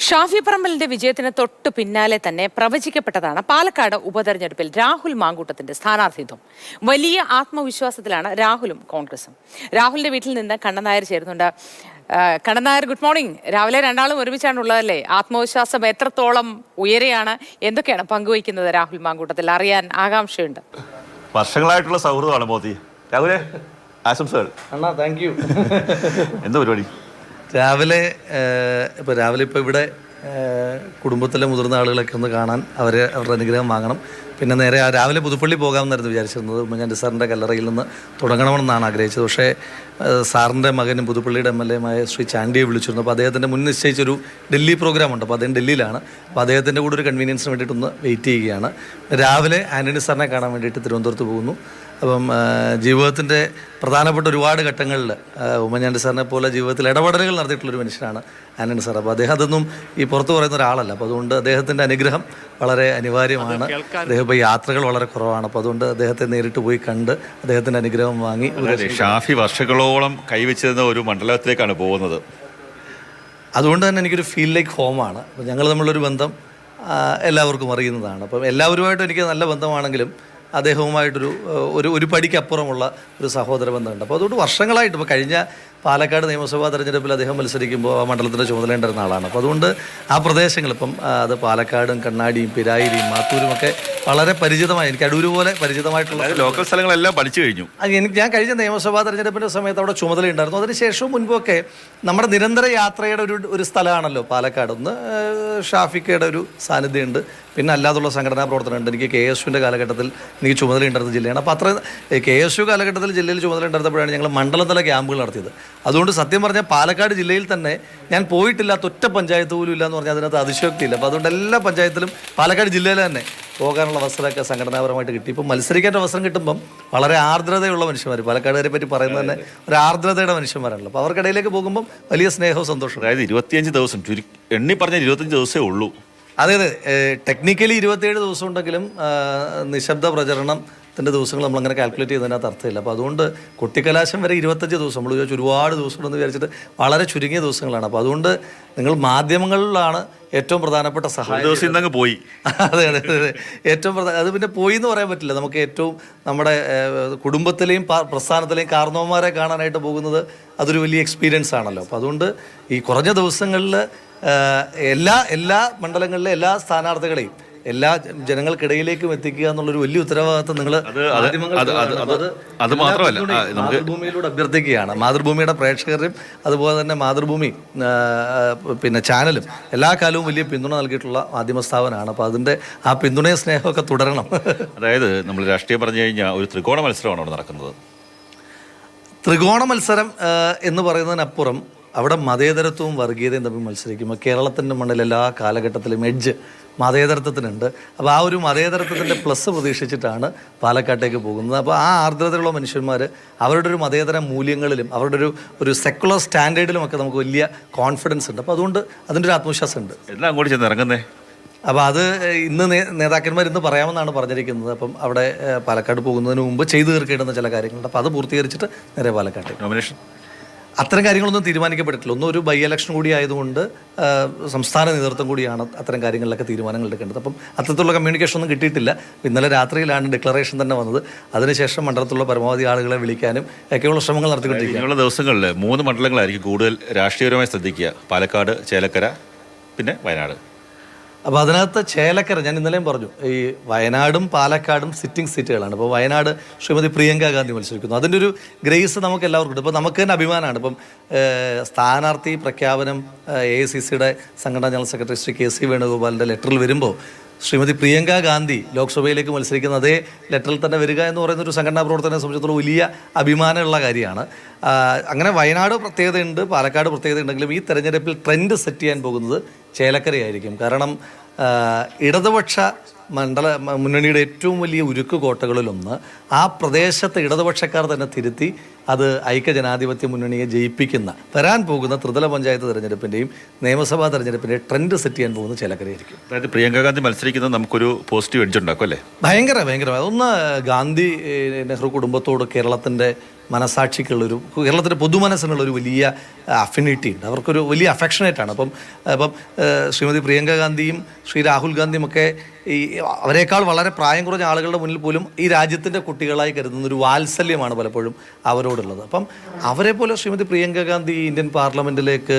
ഷാഫി പറമ്പലിന്റെ വിജയത്തിന് തൊട്ടു പിന്നാലെ തന്നെ പ്രവചിക്കപ്പെട്ടതാണ് പാലക്കാട് ഉപതെരഞ്ഞെടുപ്പിൽ രാഹുൽ മാങ്കൂട്ടത്തിന്റെ സ്ഥാനാർത്ഥിത്വം. വലിയ ആത്മവിശ്വാസത്തിലാണ് രാഹുലും കോൺഗ്രസും. രാഹുലിന്റെ വീട്ടിൽ നിന്ന് കണ്ണൻ നായർ ചേരുന്നുണ്ട്. Kannan Nair, good morning. രാവിലെ രണ്ടാളും ഒരുമിച്ചാണുള്ളതല്ലേ? ആത്മവിശ്വാസം എത്രത്തോളം ഉയരെയാണ്? എന്തൊക്കെയാണ് പങ്കുവയ്ക്കുന്നത് രാഹുൽ മാങ്കൂട്ടത്തിൽ? അറിയാൻ ആകാംക്ഷയുണ്ട്. വർഷങ്ങളായിട്ടുള്ള സൗഹൃദമാണ് മോദി. രാഹുലെ, ആശംസകൾ. അണ്ണാ, താങ്ക് യു. എന്താ പരിപാടി? രാവിലെ ഇപ്പോൾ ഇവിടെ കുടുംബത്തിലെ മുതിർന്ന ആളുകളൊക്കെ ഒന്ന് കാണാൻ അവരുടെ അനുഗ്രഹം വാങ്ങണം. പിന്നെ നേരെ രാവിലെ പുതുപ്പള്ളി പോകാമെന്നായിരുന്നു വിചാരിച്ചിരുന്നത്. ഉമ്മൻചാണ്ടി സാറിൻ്റെ കല്ലറയിൽ നിന്ന് തുടങ്ങണമെന്നാണ് ആഗ്രഹിച്ചത്. പക്ഷേ സാറിൻ്റെ മകനും പുതുപ്പള്ളിയുടെ MLA ശ്രീ ചാണ്ടിയെ വിളിച്ചിരുന്നു. അപ്പോൾ അദ്ദേഹത്തിൻ്റെ മുൻ നിശ്ചയിച്ചൊരു ഡൽഹി പ്രോഗ്രാമുണ്ട്. അപ്പോൾ അദ്ദേഹം ഡൽഹിയിലാണ്. അപ്പോൾ അദ്ദേഹത്തിൻ്റെ കൂടെ ഒരു കൺവീനിയൻസിന് വേണ്ടിയിട്ടൊന്ന് വെയിറ്റ് ചെയ്യുകയാണ്. രാവിലെ ആൻ്റണി സാറിനെ കാണാൻ വേണ്ടിയിട്ട് തിരുവനന്തപുരത്ത് പോകുന്നു. അപ്പം ജീവിതത്തിൻ്റെ പ്രധാനപ്പെട്ട ഒരുപാട് ഘട്ടങ്ങളിൽ ഉമ്മൻചാണ്ടി സാറിനെ പോലെ ജീവിതത്തിൽ ഇടപെടലുകൾ നടത്തിയിട്ടുള്ളൊരു മനുഷ്യനാണ് ആൻ്റണി സാർ. അപ്പോൾ അദ്ദേഹം അതൊന്നും ഈ പുറത്ത് പറയുന്ന ഒരാളല്ല. അപ്പോൾ അതുകൊണ്ട് അദ്ദേഹത്തിൻ്റെ അനുഗ്രഹം വളരെ അനിവാര്യമാണ്. അദ്ദേഹം ഇപ്പോൾ യാത്രകൾ വളരെ കുറവാണ്. അപ്പോൾ അതുകൊണ്ട് അദ്ദേഹത്തെ നേരിട്ട് പോയി കണ്ട് അദ്ദേഹത്തിൻ്റെ അനുഗ്രഹം വാങ്ങി. ഷാഫി വർഷങ്ങളോളം കൈവച്ചിരുന്ന ഒരു മണ്ഡലത്തിലേക്കാണ് പോകുന്നത്. അതുകൊണ്ട് തന്നെ എനിക്കൊരു ഫീൽ ലൈക്ക് ഹോമാണ്. അപ്പോൾ ഞങ്ങൾ തമ്മിലൊരു ബന്ധം എല്ലാവർക്കും അറിയുന്നതാണ്. അപ്പം എല്ലാവരുമായിട്ടും എനിക്ക് നല്ല ബന്ധമാണെങ്കിലും അദ്ദേഹവുമായിട്ടൊരു ഒരു പടിക്കപ്പുറമുള്ള ഒരു സഹോദര ബന്ധമുണ്ട്. അപ്പോൾ അതുകൊണ്ട് വർഷങ്ങളായിട്ട് ഇപ്പോൾ കഴിഞ്ഞ പാലക്കാട് നിയമസഭാ തെരഞ്ഞെടുപ്പിൽ അദ്ദേഹം മത്സരിക്കുമ്പോൾ ആ മണ്ഡലത്തിൻ്റെ ചുമതലയുണ്ടായിരുന്ന ആളാണ്. അപ്പോൾ അതുകൊണ്ട് ആ പ്രദേശങ്ങൾ ഇപ്പം അത് പാലക്കാടും കണ്ണാടിയും പിരായിരിയും മാത്തൂരും ഒക്കെ വളരെ പരിചിതമായി, എനിക്ക് അടൂര് പോലെ പരിചിതമായിട്ടുള്ള ലോക്കൽ സ്ഥലങ്ങളെല്ലാം പഠിച്ചു കഴിഞ്ഞു. ഞാൻ കഴിഞ്ഞ നിയമസഭാ തെരഞ്ഞെടുപ്പിൻ്റെ സമയത്ത് അവിടെ ചുമതലയുണ്ടായിരുന്നു. അതിനുശേഷവും മുൻപൊക്കെ നമ്മുടെ നിരന്തര യാത്രയുടെ ഒരു സ്ഥലമാണല്ലോ പാലക്കാട്. ഒന്ന് ഷാഫിക്കയുടെ ഒരു സാന്നിധ്യമുണ്ട്, പിന്നെ അല്ലാതുള്ള സംഘടനാ പ്രവർത്തനമുണ്ട്. എനിക്ക് KSUവിൻ്റെ കാലഘട്ടത്തിൽ എനിക്ക് ചുമതലയുണ്ടായിരുന്ന ജില്ലയാണ്. അപ്പോൾ അത്ര KSU കാലഘട്ടത്തിൽ ജില്ലയിൽ ചുമതലയുണ്ടായിരുന്നപ്പോഴാണ് ഞങ്ങൾ മണ്ഡലതല ക്യാമ്പുകൾ നടത്തിയത്. അതുകൊണ്ട് സത്യം പറഞ്ഞാൽ പാലക്കാട് ജില്ലയിൽ തന്നെ ഞാൻ പോയിട്ടില്ലാത്ത ഒറ്റ പഞ്ചായത്ത് പോലും ഇല്ല എന്ന് പറഞ്ഞാൽ അതിനകത്ത് അതിശയോക്തിയില്ല. അപ്പോൾ അതുകൊണ്ട് എല്ലാ പഞ്ചായത്തിലും പാലക്കാട് ജില്ലയിൽ തന്നെ പോകാനുള്ള അവസരമൊക്കെ സംഘടനാപരമായിട്ട് കിട്ടി. ഇപ്പം മത്സരിക്കേണ്ട അവസരം കിട്ടുമ്പം വളരെ ആർദ്രതയുള്ള മനുഷ്യന്മാർ, പാലക്കാടുകാരെ പറ്റി പറയുന്നത് തന്നെ ഒരു ആർദ്രതയുടെ മനുഷ്യന്മാരാണല്ലോ. അപ്പോൾ അവർക്കിടയിലേക്ക് പോകുമ്പോൾ വലിയ സ്നേഹവും സന്തോഷവും. അതായത് 25 ദിവസം എണ്ണി പറഞ്ഞാൽ 25 ദിവസമേ ഉള്ളൂ. അതെ, ടെക്നിക്കലി 27 ദിവസം ഉണ്ടെങ്കിലും നിശബ്ദ പ്രചരണത്തിൻ്റെ ദിവസങ്ങൾ നമ്മളങ്ങനെ കാൽക്കുലേറ്റ് ചെയ്യുന്നതിനകത്ത് അർത്ഥമില്ല. അപ്പോൾ അതുകൊണ്ട് കൊട്ടിക്കലാശം വരെ 25 ദിവസം നമ്മൾ വിചാരിച്ചു ഒരുപാട് ദിവസമുണ്ടെന്ന് വിചാരിച്ചിട്ട് വളരെ ചുരുങ്ങിയ ദിവസങ്ങളാണ്. അപ്പോൾ അതുകൊണ്ട് നിങ്ങൾ മാധ്യമങ്ങളിലാണ് ഏറ്റവും പ്രധാനപ്പെട്ട സഹായം. പോയി അതെ, ഏറ്റവും അത് പിന്നെ പോയി എന്ന് പറയാൻ പറ്റില്ല. നമുക്ക് ഏറ്റവും നമ്മുടെ കുടുംബത്തിലെയും പ്രസ്ഥാനത്തിലെയും കാരണവന്മാരെ കാണാനായിട്ട് പോകുന്നത് അതൊരു വലിയ എക്സ്പീരിയൻസ് ആണല്ലോ. അപ്പോൾ അതുകൊണ്ട് ഈ കുറഞ്ഞ ദിവസങ്ങളിൽ എല്ലാ മണ്ഡലങ്ങളിലെ എല്ലാ സ്ഥാനാർത്ഥികളെയും എല്ലാ ജനങ്ങൾക്കിടയിലേക്കും എത്തിക്കുക എന്നുള്ളൊരു വലിയ ഉത്തരവാദിത്വം നിങ്ങൾ മാതൃഭൂമിയിലൂടെ അഭ്യർത്ഥിക്കുകയാണ്. മാതൃഭൂമിയുടെ പ്രേക്ഷകരും അതുപോലെ തന്നെ മാതൃഭൂമി പിന്നെ ചാനലും എല്ലാ കാലവും വലിയ പിന്തുണ നൽകിയിട്ടുള്ള മാധ്യമ സ്ഥാപനമാണ്. അപ്പോൾ അതിൻ്റെ ആ പിന്തുണയും സ്നേഹമൊക്കെ തുടരണം. അതായത് നമ്മൾ രാഷ്ട്രീയം പറഞ്ഞു കഴിഞ്ഞാൽ ഒരു ത്രികോണ മത്സരമാണ് അവിടെ നടക്കുന്നത്. ത്രികോണ മത്സരം എന്ന് പറയുന്നതിനപ്പുറം അവിടെ മതേതരത്വവും വർഗീയതയും തമ്മിൽ മത്സരിക്കുമ്പോൾ കേരളത്തിൻ്റെ മണ്ണിൽ എല്ലാ കാലഘട്ടത്തിലും എഡ്ജ് മതേതരത്വത്തിനുണ്ട്. അപ്പോൾ ആ ഒരു മതേതരത്വത്തിൻ്റെ പ്ലസ് പ്രതീക്ഷിച്ചിട്ടാണ് പാലക്കാട്ടേക്ക് പോകുന്നത്. അപ്പോൾ ആ ആർദ്രതയുള്ള മനുഷ്യന്മാർ അവരുടെ ഒരു മതേതര മൂല്യങ്ങളിലും അവരുടെ ഒരു സെക്കുലർ സ്റ്റാൻഡേർഡിലും ഒക്കെ നമുക്ക് വലിയ കോൺഫിഡൻസ് ഉണ്ട്. അപ്പോൾ അതുകൊണ്ട് അതിൻ്റെ ഒരു ആത്മവിശ്വാസം ഉണ്ട്. എല്ലാം അങ്ങോട്ട് ചെന്ന് ഇറങ്ങുന്നേ. അപ്പോൾ അത് ഇന്ന് നേതാക്കന്മാർ ഇന്ന് പറയാമെന്നാണ് പറഞ്ഞിരിക്കുന്നത്. അപ്പം അവിടെ പാലക്കാട് പോകുന്നതിന് മുമ്പ് ചെയ്തു തീർക്കേണ്ടുന്ന ചില കാര്യങ്ങളുണ്ട്. അപ്പോൾ അത് പൂർത്തീകരിച്ചിട്ട് നേരെ പാലക്കാട്ടേക്ക്. നോമിനേഷൻ അത്തരം കാര്യങ്ങളൊന്നും തീരുമാനിക്കപ്പെട്ടിട്ടില്ല. ഒന്നും ഒരു ബൈ ഇലക്ഷൻ കൂടി ആയതുകൊണ്ട് സംസ്ഥാന നേതൃത്വം കൂടിയാണ് അത്തരം കാര്യങ്ങളിലൊക്കെ തീരുമാനങ്ങൾ എടുക്കേണ്ടത്. അപ്പം അത്തരത്തിലുള്ള കമ്മ്യൂണിക്കേഷൻ ഒന്നും കിട്ടിയിട്ടില്ല. ഇന്നലെ രാത്രിയിലാണ് ഡിക്ലറേഷൻ തന്നെ വന്നത്. അതിനുശേഷം മണ്ഡലത്തിലുള്ള പരമാവധി ആളുകളെ വിളിക്കാനും ഒക്കെയുള്ള ശ്രമങ്ങൾ നടത്തിക്കൊണ്ടിരിക്കുകയാണ്. ദിവസങ്ങളിൽ 3 മണ്ഡലങ്ങളായിരിക്കും കൂടുതൽ രാഷ്ട്രീയപരമായി ശ്രദ്ധിക്കുക: പാലക്കാട്, ചേലക്കര, പിന്നെ വയനാട്. അപ്പോൾ അതിനകത്ത് ചേലക്കര ഞാൻ ഇന്നലെയും പറഞ്ഞു, ഈ വയനാടും പാലക്കാടും സിറ്റിംഗ് സീറ്റുകളാണ്. അപ്പോൾ വയനാട് ശ്രീമതി പ്രിയങ്ക ഗാന്ധി മത്സരിക്കുന്നു. അതിൻ്റെ ഒരു ഗ്രേസ് നമുക്ക് എല്ലാവർക്കും ഉണ്ട്. ഇപ്പോൾ നമുക്ക് തന്നെ അഭിമാനമാണ്. ഇപ്പം സ്ഥാനാർത്ഥി പ്രഖ്യാപനം AICCയുടെ സംഘടനാ ജനറൽ സെക്രട്ടറി ശ്രീ KC വേണുഗോപാലിൻ്റെ ലെറ്ററിൽ വരുമ്പോൾ ശ്രീമതി പ്രിയങ്ക ഗാന്ധി ലോക്സഭയിലേക്ക് മത്സരിക്കുന്ന അതേ ലെറ്ററിൽ തന്നെ വരിക എന്ന് പറയുന്നൊരു സംഘടനാ പ്രവർത്തനത്തെ സംബന്ധിച്ചിടത്തോളം വലിയ അഭിമാനമുള്ള കാര്യമാണ്. അങ്ങനെ വയനാട് പ്രത്യേകതയുണ്ട്, പാലക്കാട് പ്രത്യേകതയുണ്ടെങ്കിലും ഈ തെരഞ്ഞെടുപ്പിൽ ട്രെൻഡ് സെറ്റ് ചെയ്യാൻ പോകുന്നത് ചേലക്കരയായിരിക്കും. കാരണം ഇടതുപക്ഷ മുന്നണിയുടെ ഏറ്റവും വലിയ ഉരുക്ക് കോട്ടകളിലൊന്ന് ആ പ്രദേശത്തെ ഇടതുപക്ഷക്കാർ തന്നെ തിരുത്തി അത് ഐക്യജനാധിപത്യ മുന്നണിയെ ജയിപ്പിക്കുന്ന വരാൻ പോകുന്ന ത്രിതല പഞ്ചായത്ത് തെരഞ്ഞെടുപ്പിൻ്റെയും നിയമസഭാ തെരഞ്ഞെടുപ്പിൻ്റെയും ട്രെൻഡ് സെറ്റ് ചെയ്യാൻ പോകുന്നത് ചേലക്കരയായിരിക്കും. അതായത് പ്രിയങ്ക ഗാന്ധി മത്സരിക്കുന്നത് നമുക്കൊരു പോസിറ്റീവ് എഡ്ജ് ഉണ്ടാക്കും അല്ലേ? ഭയങ്കര അതൊന്ന് ഗാന്ധി നെഹ്റു കുടുംബത്തോട് കേരളത്തിൻ്റെ മനസാക്ഷിക്കുള്ളൊരു കേരളത്തിൻ്റെ പൊതുമനസ്സിനുള്ളൊരു വലിയ അഫിനിറ്റി ഉണ്ട്, അവർക്കൊരു വലിയ അഫെക്ഷനേറ്റാണ്. അപ്പം ശ്രീമതി പ്രിയങ്ക ഗാന്ധിയും ശ്രീ രാഹുൽ ഗാന്ധിയും ഒക്കെ ഈ അവരെക്കാൾ വളരെ പ്രായം കുറഞ്ഞ ആളുകളുടെ മുന്നിൽ പോലും ഈ രാജ്യത്തിൻ്റെ കുട്ടികളായി കരുതുന്ന ഒരു വാത്സല്യമാണ് പലപ്പോഴും അവരോടുള്ളത്. അപ്പം അവരെ പോലെ ശ്രീമതി പ്രിയങ്ക ഗാന്ധി ഇന്ത്യൻ പാർലമെൻറ്റിലേക്ക്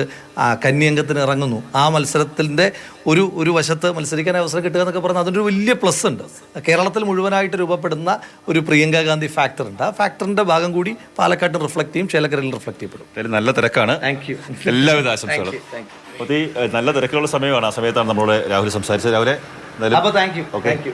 കന്യംഗത്തിന് ഇറങ്ങുന്നു. ആ മത്സരത്തിൻ്റെ ഒരു വശത്ത് മത്സരിക്കാൻ അവസരം കിട്ടുക എന്നൊക്കെ പറഞ്ഞാൽ അതിൻ്റെ ഒരു വലിയ പ്ലസ് ഉണ്ട്. കേരളത്തിൽ മുഴുവനായിട്ട് രൂപപ്പെടുന്ന ഒരു പ്രിയങ്ക ഗാന്ധി ഫാക്ടർ ഉണ്ട്. ആ ഫാക്ടറിൻ്റെ ഭാഗം കൂടി പാലക്കാട്ടിൽ റിഫ്ലക്ട് ചെയ്യും, ചേലക്കരയിൽ റിഫ്ലക്ട് ചെയ്യപ്പെടും. നല്ല തിരക്കാണ്. Thank you. എല്ലാവിധ ആശംസകളും. നല്ല തിരക്കുള്ള സമയമാണ്. ആ സമയത്താണ് നമ്മളോട് രാഹുൽ സംസാരിച്ചത്. രാവിലെ അപ്പോൾ താങ്ക് യു.